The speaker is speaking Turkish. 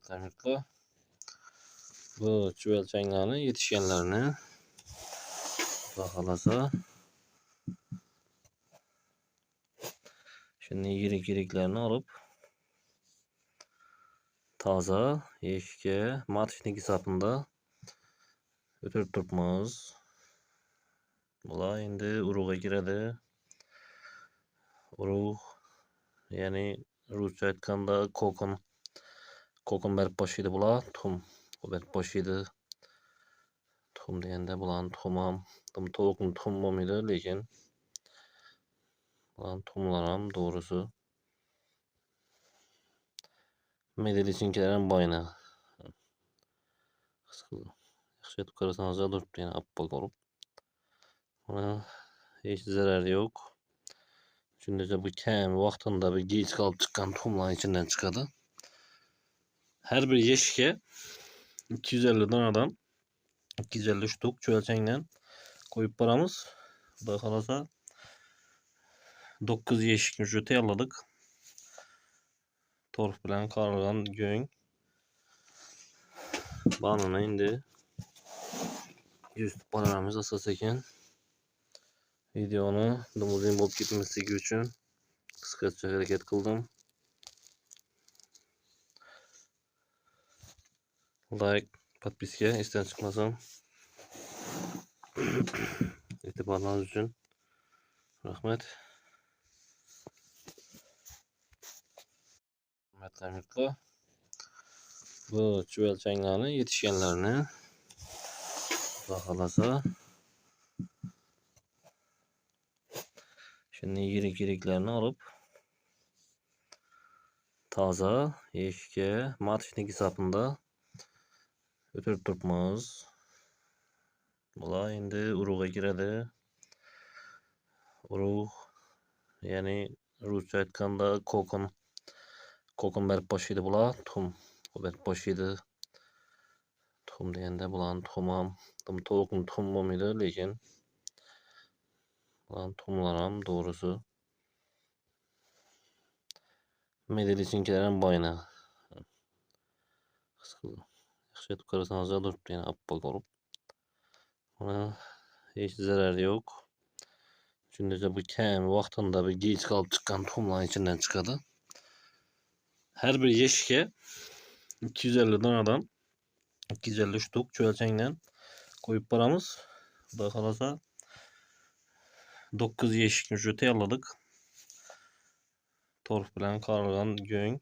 Hürmetli bu çövelçenlerini yetişkenlerini bakalasa şimdi yirik-yiriklerini alıp taza eşikке matchnik hesabında ötürüp turpmiz. Bular endi urug'ga kiradi. Urug' ya'ni ruscha aytganda kokon berib boshlaydi bular. Tuxum berib boshlaydi. Tuxum deganda bularning tuxumi ham to'liq tuxum bo'lmaydi, lekin bularning tuxumlari ham to'g'risi medelichinkalar ham boyna. Yaxshi etib qarasangiz turibdi yana oppoq bo'lib. Buni hech zarari yo'q. Shundacha bu kam vaqtida bir gechga olib chiqqan tuxumlarning ichidan chiqadi. Har bir yeshikka 250 donadan 250 shtuk cho'lchangdan qo'yib boramiz. Xudo xolasa 9 yeshikni shu tayyorladik. Torf bilan qorilgan go'ng. Bunini endi yuzib boramiz asosan. Videoni limuzin bo'lib ketmasligi uchun qisqacha harakat qildim. Like, podpiska esdan chiqmasin. E'tiboringiz uchun rahmat. Hurmatli bu çövelçenlerini yetişkenlerini bakalasa şimdi yirik-yiriklerini alıp taza eşikke matchnik hesabında ötürüp turpmiz. Bular endi urug'ga kiradi. Urug' ya'ni ruscha aytganda kokon berib boshlaydi bular. Tuxum berib boshlaydi. Tuxum deganda bularning tuxumi ham to'liq tuxum bo'lmaydi, lekin bularning tuxumlari ham to'g'risi medelichinkalar ham boyna. Yaxshi etib qarasangiz turibdi yana oppoq bo'lib. Buni hech zarari yo'q. Shundacha bu kam vaqtida bir gechga olib chiqqan tuxumlarning ichidan chiqadi. Har bir yeshikka 250 donadan 250 shtuk cho'lchangdan qo'yib boramiz. Xudo xolasa 9 yeshikni shu tayyorladik. Torf bilan qorilgan go'ng.